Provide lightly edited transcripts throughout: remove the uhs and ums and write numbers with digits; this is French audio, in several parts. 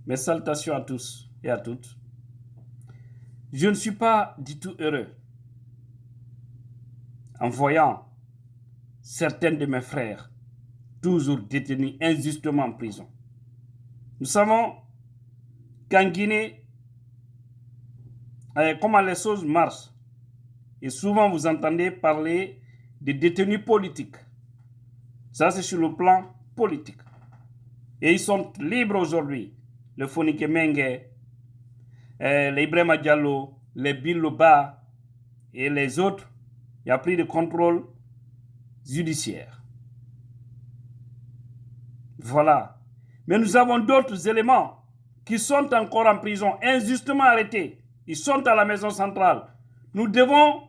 Mes salutations à tous et à toutes. Je ne suis pas du tout heureux en voyant certains de mes frères toujours détenus injustement en prison. Nous savons qu'en Guinée, comment les choses marchent, et souvent vous entendez parler de détenus politiques. Ça, c'est sur le plan politique. Et ils sont libres aujourd'hui. Le Fonike Mengue, les Ibrahima Diallo, les Biloba et les autres, il n'y a plus de contrôle judiciaire. Voilà. Mais nous avons d'autres éléments qui sont encore en prison, injustement arrêtés. Ils sont à la maison centrale. Nous devons,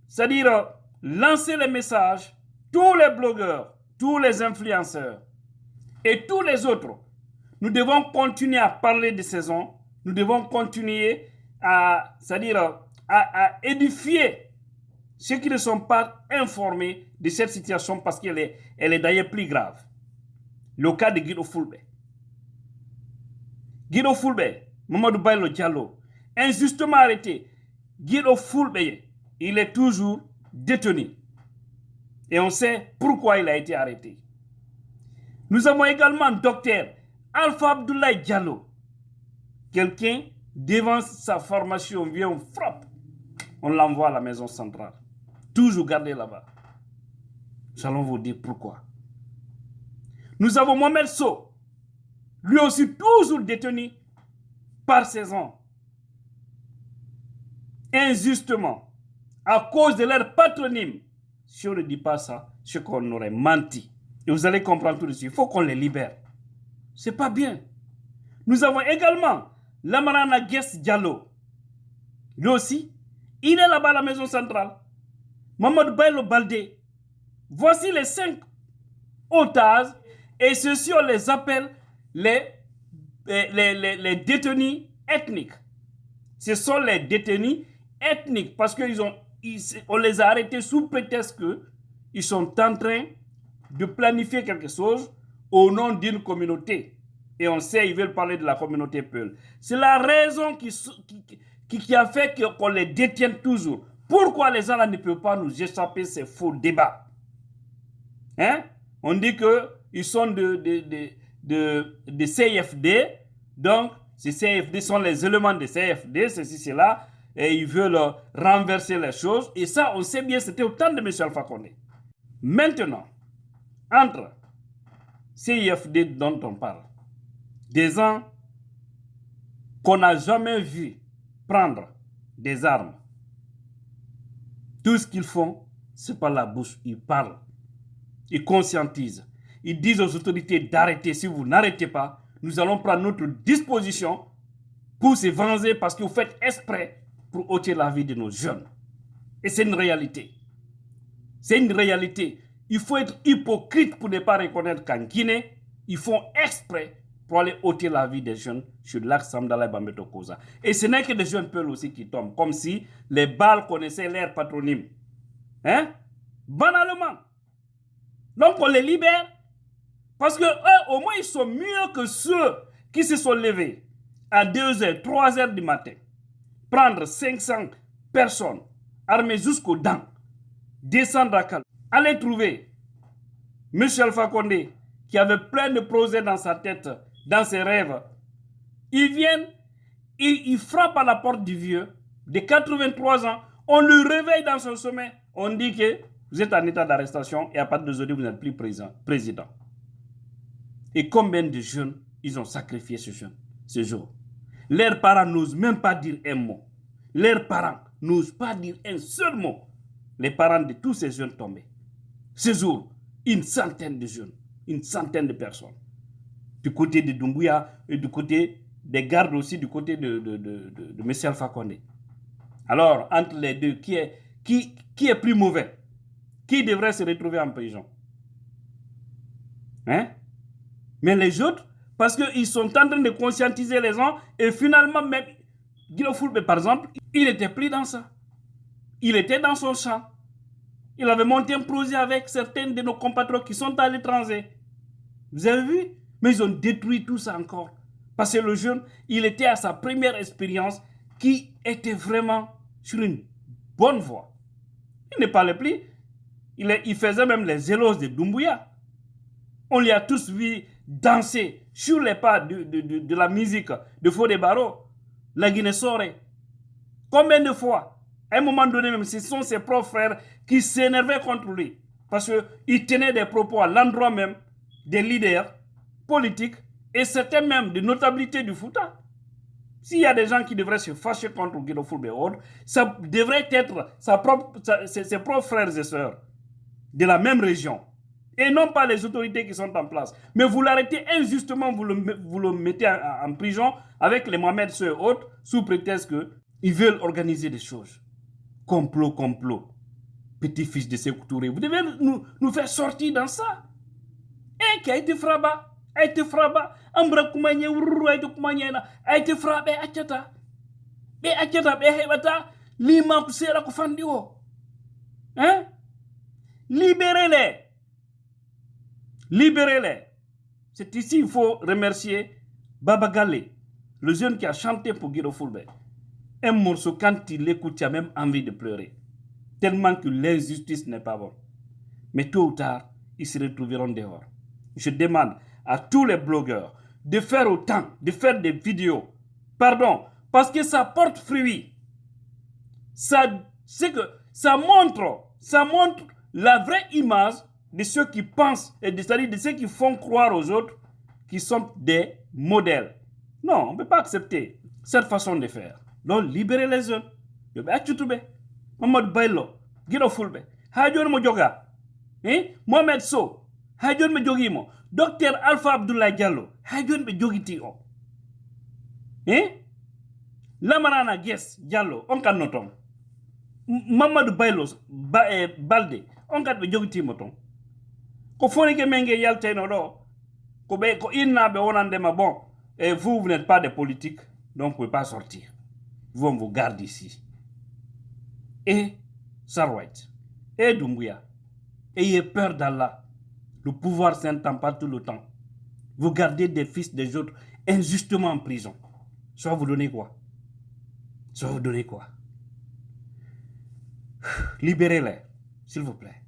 c'est-à-dire, lancer les messages, tous les blogueurs, tous les influenceurs et tous les autres. Nous devons continuer à parler de ces hommes. Nous devons continuer à, c'est-à-dire, à édifier ceux qui ne sont pas informés de cette situation parce qu'elle est d'ailleurs plus grave. Le cas de Guido Fulbe. Guido Fulbe, Mamadou Baylo Diallo, injustement arrêté. Guido Fulbe, il est toujours détenu. Et on sait pourquoi il a été arrêté. Nous avons également docteur Alpha Abdoulaye Diallo. Quelqu'un, devant sa formation, vient, on frappe. On l'envoie à la maison centrale. Toujours gardé là-bas. Nous allons vous dire pourquoi. Nous avons Mohamed Sow. Lui aussi toujours détenu par ses hommes. Injustement. À cause de leur patronyme. Si on ne dit pas ça, c'est qu'on aurait menti. Et vous allez comprendre tout de suite. Il faut qu'on les libère. C'est pas bien. Nous avons également Lamarana Guest Diallo. Lui aussi, il est là-bas à la maison centrale. Mamadou Baylo Baldé. Voici les 5 otages. Et ceux-ci, on les appelle les détenus ethniques. Ce sont les détenus ethniques parce qu'on les a arrêtés sous prétexte qu'ils sont en train de planifier quelque chose au nom d'une communauté. Et on sait, ils veulent parler de la communauté Peul. C'est la raison qui a fait qu'on les détienne toujours. Pourquoi les gens là ne peuvent pas nous échapper ces faux débats? Hein? On dit qu'ils sont de CFD, donc ces CFD sont les éléments de CFD, ceci, cela, et ils veulent renverser les choses. Et ça, on sait bien, c'était au temps de M. Alpha Condé. Maintenant, entre CFD dont on parle, des gens qu'on n'a jamais vu prendre des armes, tout ce qu'ils font, c'est par la bouche, ils parlent. Ils conscientisent. Ils disent aux autorités d'arrêter. Si vous n'arrêtez pas, nous allons prendre notre disposition pour se venger parce que vous faites exprès pour ôter la vie de nos jeunes. Et c'est une réalité. C'est une réalité. Il faut être hypocrite pour ne pas reconnaître qu'en Guinée, ils font exprès pour aller ôter la vie des jeunes sur l'axe Samdala et Bambeto Koza. Et ce n'est que des jeunes Peuls aussi qui tombent, comme si les balles connaissaient leur patronyme. Hein? Banalement. Donc on les libère parce que eux, au moins, ils sont mieux que ceux qui se sont levés à 2h, 3h du matin. Prendre 500 personnes armées jusqu'aux dents, descendre à Calais, aller trouver M. Alpha Condé qui avait plein de projets dans sa tête, dans ses rêves. Ils viennent, ils frappent à la porte du vieux de 83 ans. On le réveille dans son sommeil. On dit que vous êtes en état d'arrestation et à partir d'aujourd'hui, vous n'êtes plus président. Et combien de jeunes ils ont sacrifié ce jour? Leurs parents n'osent même pas dire un mot. Leurs parents n'osent pas dire un seul mot. Les parents de tous ces jeunes tombés. Ce jour, une centaine de jeunes, une centaine de personnes. Du côté de Doumbouya et du côté des gardes aussi, du côté de M. Alpha Condé. Alors, entre les deux, qui est plus mauvais? Qui devrait se retrouver en prison? Hein? Mais les autres, parce qu'ils sont en train de conscientiser les gens, et finalement, même Guido Fulbe, par exemple, il n'était plus dans ça. Il était dans son champ. Il avait monté un projet avec certains de nos compatriotes qui sont à l'étranger. Vous avez vu? Mais ils ont détruit tout ça encore. Parce que le jeune, il était à sa première expérience qui était vraiment sur une bonne voie. Il ne parlait plus. Il faisait même les éloges de Doumbouya. On lui a tous vu danser sur les pas de la musique de Fodé Barreau, la Guinée-Sore. Combien de fois? À un moment donné, même, ce sont ses propres frères qui s'énervaient contre lui. Parce qu'il tenait des propos à l'endroit même des leaders politiques et certains même de notabilité du Fouta. S'il y a des gens qui devraient se fâcher contre Guido Fulbert, ça devrait être ses propres frères et sœurs de la même région. Et non pas les autorités qui sont en place. Mais vous l'arrêtez injustement, vous le mettez en prison avec les Mohamed Sow et autres, sous prétexte qu'ils veulent organiser des choses. Complot, complot. Petit-fils de Sékou Touré. Vous devez nous faire sortir dans ça. Et qui a été frappé. A été frappé. Ambra Koumanye, a été frappé. Achata. Mais Achata, Behebata, Lima Kusera Kofandio. Hein? Libérez-les. Libérez-les. C'est ici qu'il faut remercier Baba Gale, le jeune qui a chanté pour Guido Fulbert. Un morceau, quand il l'écoute, tu as même envie de pleurer. Tellement que l'injustice n'est pas bonne. Mais tôt ou tard, ils se retrouveront dehors. Je demande à tous les blogueurs de faire autant, de faire des vidéos. Pardon, parce que ça porte fruit. Ça montre la vraie image de ceux qui pensent, c'est-à-dire de ceux qui font croire aux autres qui sont des modèles. Non, on ne peut pas accepter cette façon de faire. Donc, libérez les jeunes. Mamadou Baylo, Guido Fulbert, Hadjon Mojoga, Mohamed Sow, Hadjon Mojogimo, Docteur Alpha Abdoulaye Diallo, Hadjon Mojogiti o. Lamarana Guess Diallo, on kan noton. Mamadou Baylo, Balde, on kan Mojogiti moton. Ko foni ke menge yalte no do, ko inna be onandema bon, et vous n'êtes pas des politiques, donc vous ne pouvez pas sortir. On vous garde ici. Et Sarwait, et Doumbouya, ayez peur d'Allah. Le pouvoir s'entend pas tout le temps. Vous gardez des fils des autres injustement en prison. Soit vous donnez quoi? Soit vous donnez quoi? Libérez-les, s'il vous plaît.